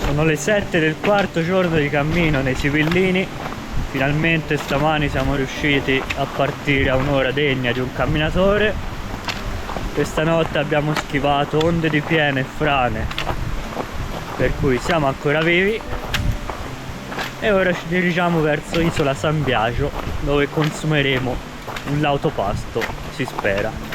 Sono le 7 del quarto giorno di cammino nei Sibillini. Finalmente stamani siamo riusciti a partire a un'ora degna di un camminatore. Questa notte abbiamo schivato onde di piena e frane, per cui siamo ancora vivi. E ora ci dirigiamo verso Isola San Biagio, dove consumeremo un lauto pasto, si spera.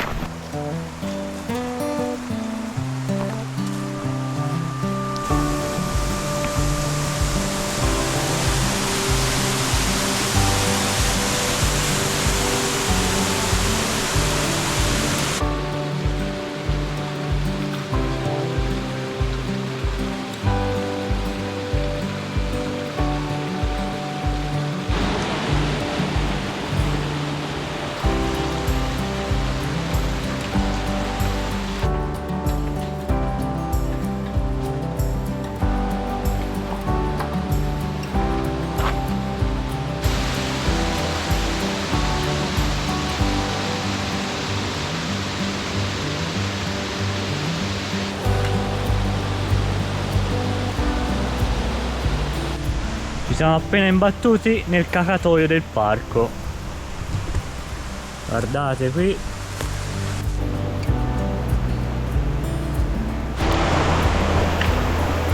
Ci siamo appena imbattuti nel cacatoio del parco. Guardate qui.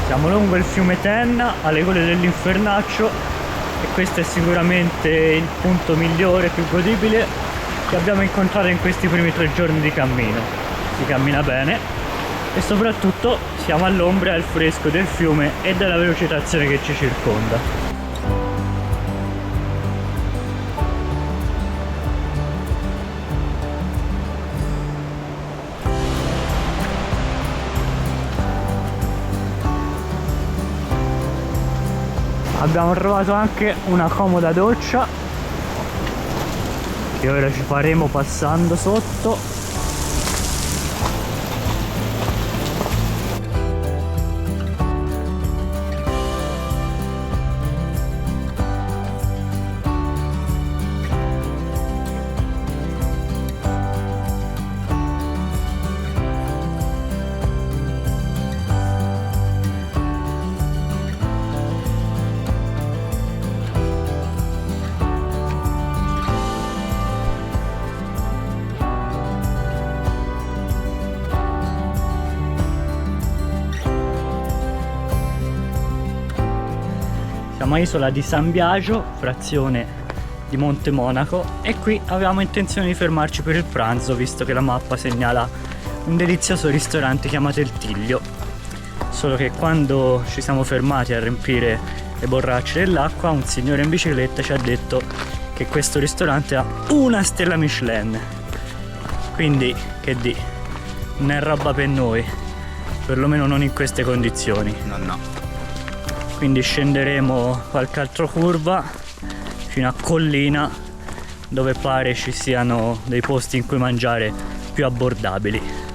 Siamo lungo il fiume Tenna, alle gole dell'Infernaccio, e questo è sicuramente il punto migliore, più godibile che abbiamo incontrato in questi primi 3 giorni di cammino. Si cammina bene e soprattutto siamo all'ombra e al fresco del fiume e della vegetazione che ci circonda. Abbiamo trovato anche una comoda doccia che ora ci faremo passando sotto. Siamo a Isola di San Biagio, frazione di Monte Monaco, e qui avevamo intenzione di fermarci per il pranzo, visto che la mappa segnala un delizioso ristorante chiamato Il Tiglio. Solo che quando ci siamo fermati a riempire le borracce dell'acqua, un signore in bicicletta ci ha detto che questo ristorante ha 1 stella Michelin. Quindi, che di, non è roba per noi, perlomeno non in queste condizioni. No. Quindi scenderemo qualche altra curva fino a Collina, dove pare ci siano dei posti in cui mangiare più abbordabili.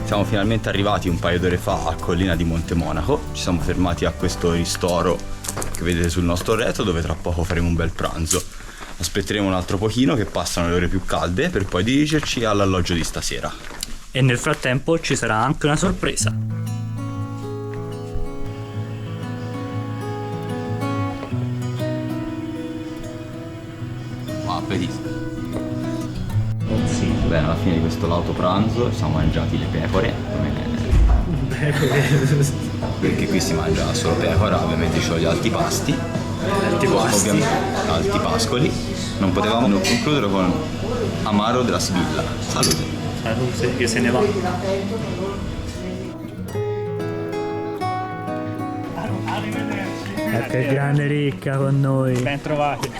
Siamo finalmente arrivati un paio d'ore fa a Collina di Monte Monaco. Ci siamo fermati a questo ristoro che vedete sul nostro retro, dove tra poco faremo un bel pranzo. Aspetteremo un altro pochino che passano le ore più calde per poi dirigerci all'alloggio di stasera. E nel frattempo ci sarà anche una sorpresa. Buon appetito! Sì. Bene, alla fine di questo lauto pranzo ci siamo mangiati le pecore, perché qui si mangia solo pecora, ovviamente ci sono gli alti pasti, alti pascoli. Non potevamo non concludere con amaro della Sibilla. Salute! Salute, che se ne va. Ecco il grande Ricca con noi. Ben trovati.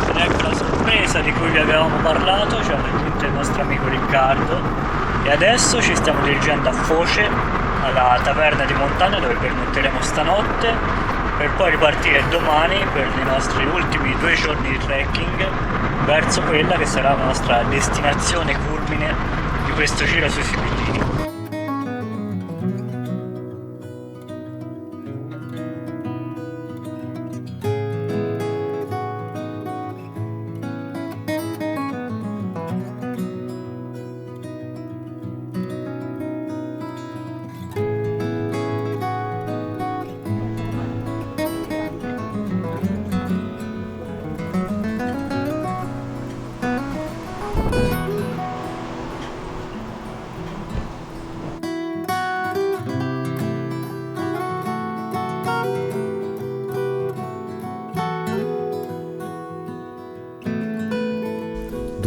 Ed ecco la sorpresa di cui vi avevamo parlato, ci ha raggiunto il nostro amico Riccardo e adesso ci stiamo dirigendo a Foce, alla taverna di montagna dove permetteremo stanotte, per poi ripartire domani per i nostri ultimi 2 giorni di trekking verso quella che sarà la nostra destinazione culmine di questo giro sui Sibillini.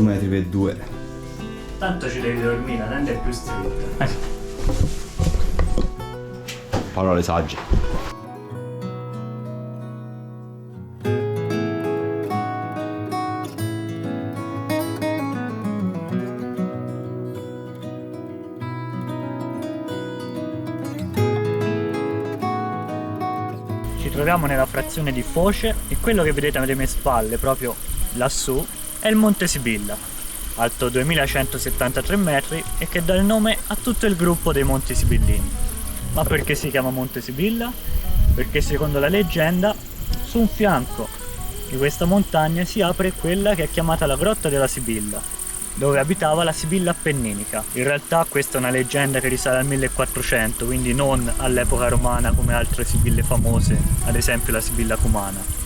metri per 2. Tanto ci devi dormire, la tenda è più stretta. Parole sagge. Ci troviamo nella frazione di Foce e quello che vedete alle mie spalle, proprio lassù, è il Monte Sibilla, alto 2173 metri e che dà il nome a tutto il gruppo dei Monti Sibillini. Ma perché si chiama Monte Sibilla? Perché secondo la leggenda, su un fianco di questa montagna si apre quella che è chiamata la Grotta della Sibilla, dove abitava la Sibilla appenninica. In realtà questa è una leggenda che risale al 1400, quindi non all'epoca romana come altre sibille famose, ad esempio la Sibilla Cumana.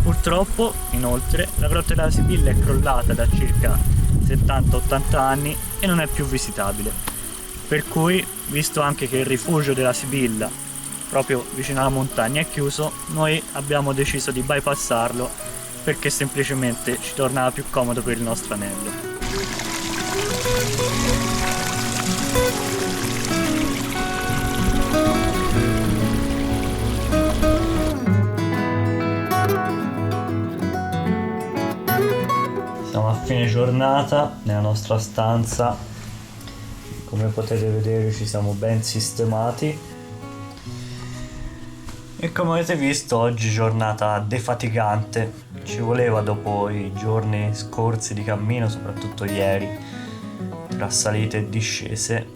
Purtroppo, inoltre, la Grotta della Sibilla è crollata da circa 70-80 anni e non è più visitabile. Per cui, visto anche che il rifugio della Sibilla, proprio vicino alla montagna, è chiuso, noi abbiamo deciso di bypassarlo perché semplicemente ci tornava più comodo per il nostro anello. Siamo a fine giornata nella nostra stanza, come potete vedere ci siamo ben sistemati e come avete visto oggi giornata defatigante, ci voleva dopo i giorni scorsi di cammino, soprattutto ieri, tra salite e discese,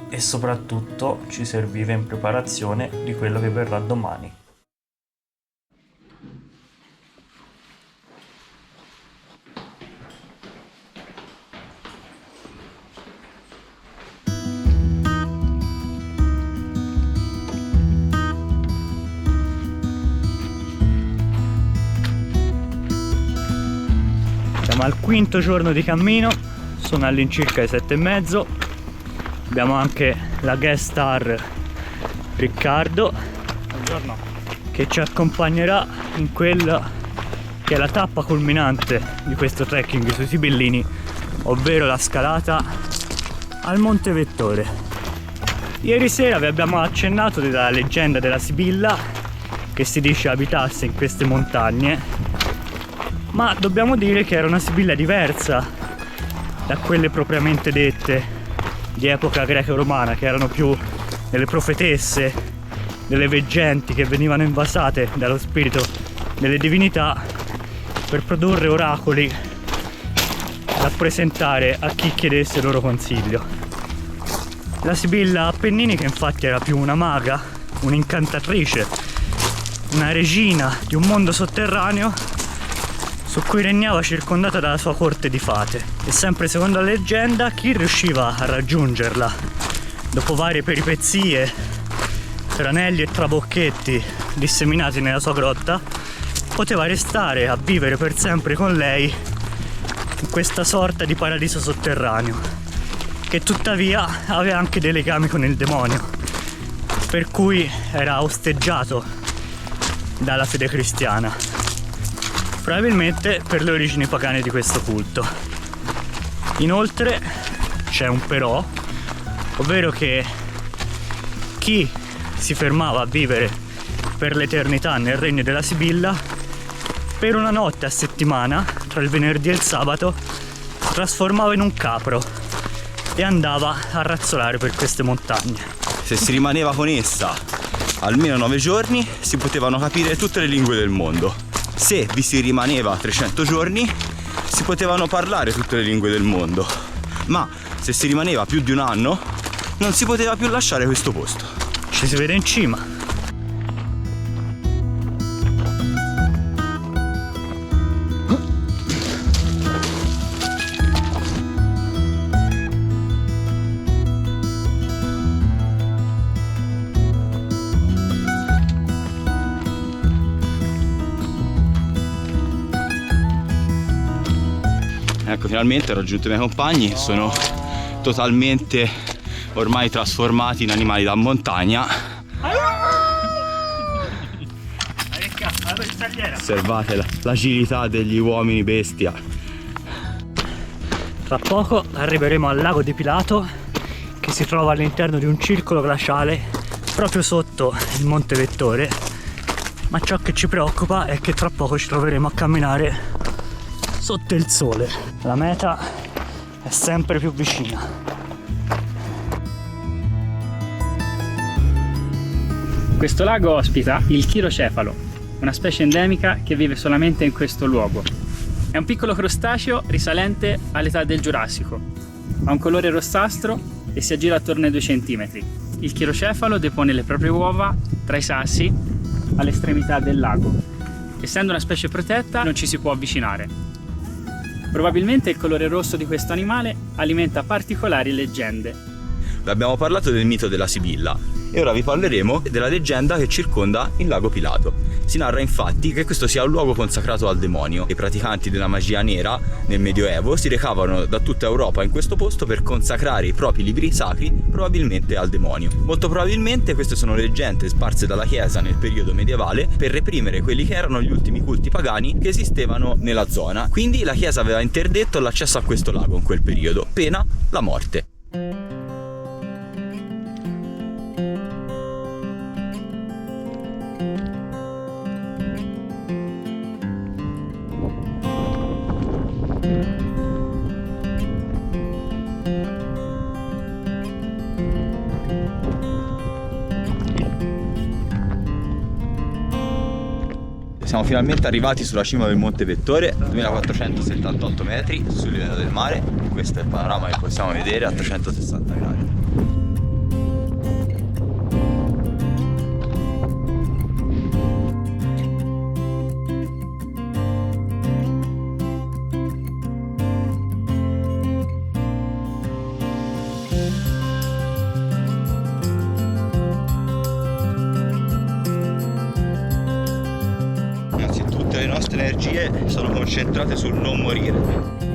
e soprattutto ci serviva in preparazione di quello che verrà domani. Siamo al quinto giorno di cammino, sono all'incirca le 7:30, abbiamo anche la guest star Riccardo. Buongiorno. Che ci accompagnerà in quella che è la tappa culminante di questo trekking sui Sibillini, ovvero la scalata al Monte Vettore. Ieri sera vi abbiamo accennato della leggenda della Sibilla che si dice abitasse in queste montagne, ma dobbiamo dire che era una Sibilla diversa da quelle propriamente dette di epoca greco-romana, che erano più delle profetesse, delle veggenti che venivano invasate dallo spirito delle divinità per produrre oracoli da presentare a chi chiedesse loro consiglio. La Sibilla appenninica infatti era più una maga, un'incantatrice, una regina di un mondo sotterraneo su cui regnava circondata dalla sua corte di fate. E sempre secondo la leggenda, chi riusciva a raggiungerla dopo varie peripezie, tranelli e trabocchetti disseminati nella sua grotta, poteva restare a vivere per sempre con lei in questa sorta di paradiso sotterraneo, che tuttavia aveva anche dei legami con il demonio, per cui era osteggiato dalla fede cristiana, probabilmente per le origini pagane di questo culto. Inoltre c'è un però, ovvero che chi si fermava a vivere per l'eternità nel regno della Sibilla, per una notte a settimana, tra il venerdì e il sabato, trasformava in un capro e andava a razzolare per queste montagne. Se si rimaneva con essa almeno 9 giorni si potevano capire tutte le lingue del mondo. Se vi si rimaneva 300 giorni si potevano parlare tutte le lingue del mondo. Ma se si rimaneva più di un anno non si poteva più lasciare questo posto. Ci si vede in cima. Ecco, finalmente ho raggiunto i miei compagni che sono totalmente ormai trasformati in animali da montagna. Osservate l'agilità degli uomini bestia. Tra poco arriveremo al lago di Pilato, che si trova all'interno di un circolo glaciale proprio sotto il Monte Vettore, ma ciò che ci preoccupa è che tra poco ci troveremo a camminare sotto il sole. La meta è sempre più vicina. Questo lago ospita il chirocefalo, una specie endemica che vive solamente in questo luogo. È un piccolo crostaceo risalente all'età del Giurassico. Ha un colore rossastro e si aggira attorno ai 2 cm. Il chirocefalo depone le proprie uova tra i sassi all'estremità del lago. Essendo una specie protetta non ci si può avvicinare. Probabilmente il colore rosso di questo animale alimenta particolari leggende. Vi abbiamo parlato del mito della Sibilla e ora vi parleremo della leggenda che circonda il lago Pilato. Si narra infatti che questo sia un luogo consacrato al demonio. I praticanti della magia nera nel Medioevo si recavano da tutta Europa in questo posto per consacrare i propri libri sacri probabilmente al demonio. Molto probabilmente queste sono leggende sparse dalla Chiesa nel periodo medievale per reprimere quelli che erano gli ultimi culti pagani che esistevano nella zona. Quindi la Chiesa aveva interdetto l'accesso a questo lago in quel periodo, pena la morte. Siamo finalmente arrivati sulla cima del Monte Vettore, 2478 metri sul livello del mare. Questo è il panorama che possiamo vedere a 360 gradi. Le nostre energie sono concentrate sul non morire.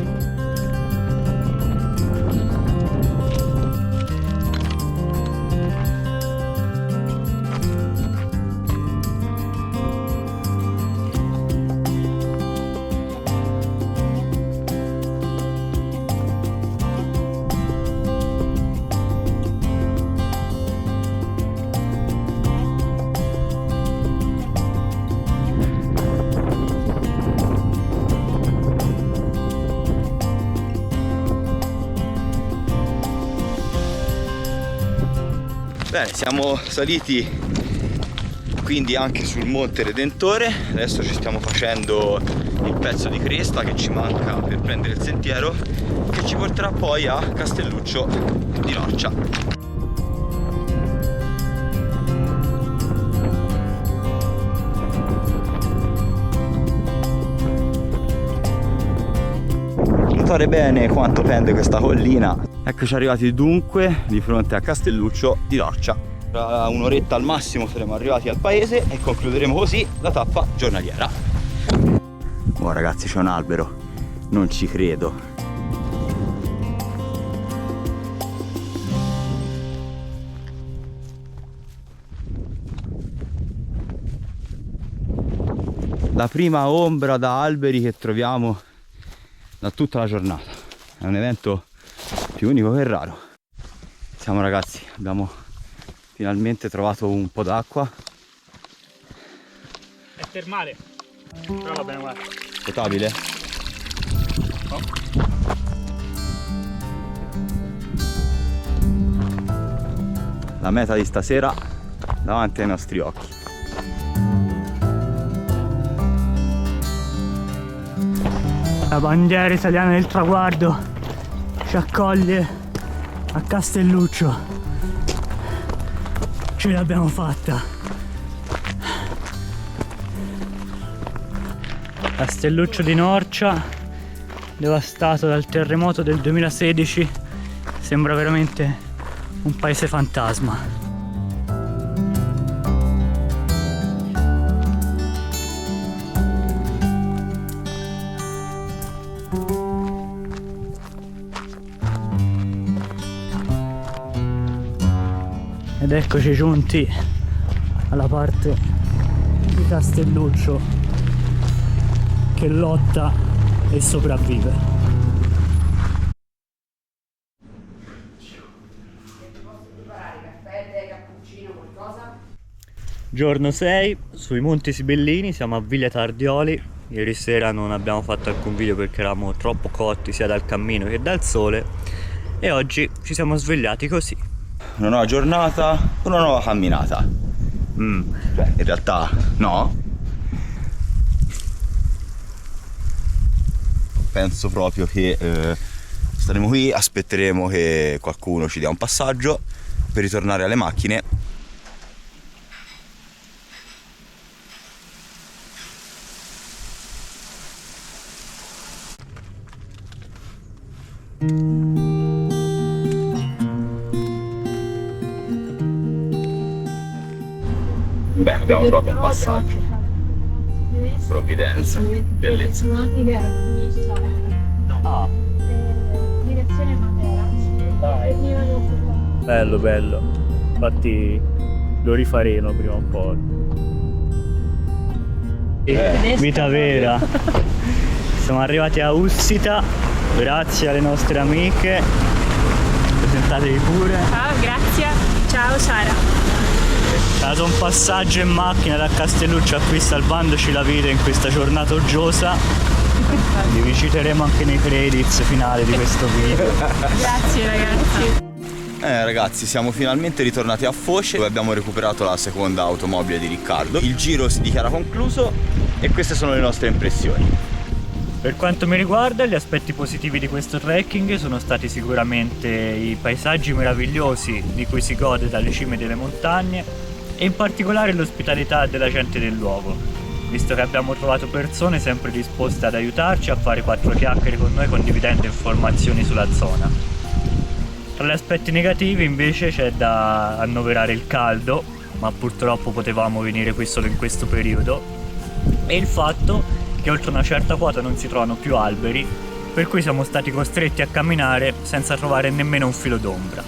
Bene, siamo saliti quindi anche sul Monte Redentore. Adesso ci stiamo facendo il pezzo di cresta che ci manca per prendere il sentiero che ci porterà poi a Castelluccio di Norcia. Notare bene quanto pende questa collina. Eccoci arrivati dunque di fronte a Castelluccio di Norcia. Tra un'oretta al massimo saremo arrivati al paese e concluderemo così la tappa giornaliera. Oh ragazzi, c'è un albero, non ci credo. La prima ombra da alberi che troviamo da tutta la giornata. È un evento più unico che raro. Siamo ragazzi, abbiamo finalmente trovato un po' d'acqua fermare. Però va bene, guarda. Potabile? Oh. La meta di stasera davanti ai nostri occhi. La bandiera italiana del traguardo ci accoglie a Castelluccio. Ce l'abbiamo fatta. Castelluccio di Norcia, devastato dal terremoto del 2016, sembra veramente un paese fantasma. Ed eccoci giunti alla parte di Castelluccio che lotta e sopravvive. Giorno 6, sui Monti Sibellini, siamo a Viglia Tardioli. Ieri sera non abbiamo fatto alcun video perché eravamo troppo cotti sia dal cammino che dal sole, e oggi ci siamo svegliati così. Una nuova giornata, una nuova camminata. In realtà no. Penso proprio che staremo qui, aspetteremo che qualcuno ci dia un passaggio per ritornare alle macchine. Beh, abbiamo proprio un passaggio. Provvidenza, bellezza. Ah, Direzione Matera. bello bello. Infatti lo rifaremo prima o poi. Vita vera. Siamo arrivati a Ussita grazie alle nostre amiche. Presentatevi pure. Ciao, grazie. Ciao Sara. È stato un passaggio in macchina da Castelluccio a qui, salvandoci la vita in questa giornata uggiosa. Vi citeremo anche nei credits finali di questo video. Grazie ragazzi. Ragazzi, siamo finalmente ritornati a Foce, dove abbiamo recuperato la seconda automobile di Riccardo. Il giro si dichiara concluso e queste sono le nostre impressioni. Per quanto mi riguarda, gli aspetti positivi di questo trekking sono stati sicuramente i paesaggi meravigliosi di cui si gode dalle cime delle montagne, e in particolare l'ospitalità della gente del luogo, visto che abbiamo trovato persone sempre disposte ad aiutarci a fare 4 chiacchiere con noi, condividendo informazioni sulla zona. Tra gli aspetti negativi invece c'è da annoverare il caldo, ma purtroppo potevamo venire qui solo in questo periodo, e il fatto che oltre una certa quota non si trovano più alberi, per cui siamo stati costretti a camminare senza trovare nemmeno un filo d'ombra.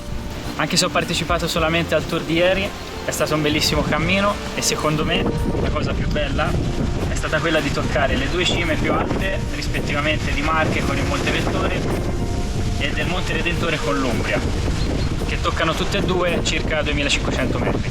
Anche se ho partecipato solamente al tour di ieri, è stato un bellissimo cammino, e secondo me la cosa più bella è stata quella di toccare le 2 cime più alte, rispettivamente di Marche con il Monte Vettore e del Monte Redentore con l'Umbria, che toccano tutte e due circa 2500 metri.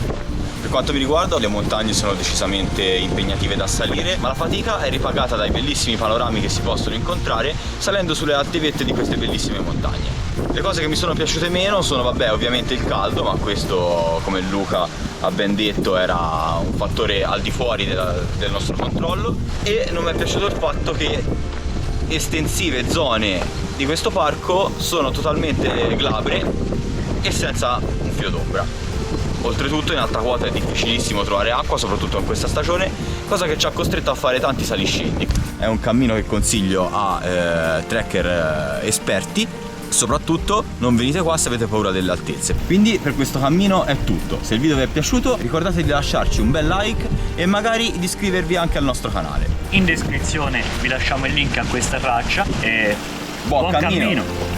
Per quanto mi riguarda, le montagne sono decisamente impegnative da salire, ma la fatica è ripagata dai bellissimi panorami che si possono incontrare salendo sulle alte vette di queste bellissime montagne. Le cose che mi sono piaciute meno sono, vabbè, ovviamente il caldo, ma questo, come Luca ha ben detto, era un fattore al di fuori del nostro controllo, e non mi è piaciuto il fatto che estensive zone di questo parco sono totalmente glabre e senza un filo d'ombra. Oltretutto in alta quota è difficilissimo trovare acqua, soprattutto in questa stagione, cosa che ci ha costretto a fare tanti saliscendi. È un cammino che consiglio a trekker esperti. Soprattutto non venite qua se avete paura delle altezze. Quindi per questo cammino è tutto. Se il video vi è piaciuto, ricordate di lasciarci un bel like e magari di iscrivervi anche al nostro canale. In descrizione vi lasciamo il link a questa traccia e buon cammino.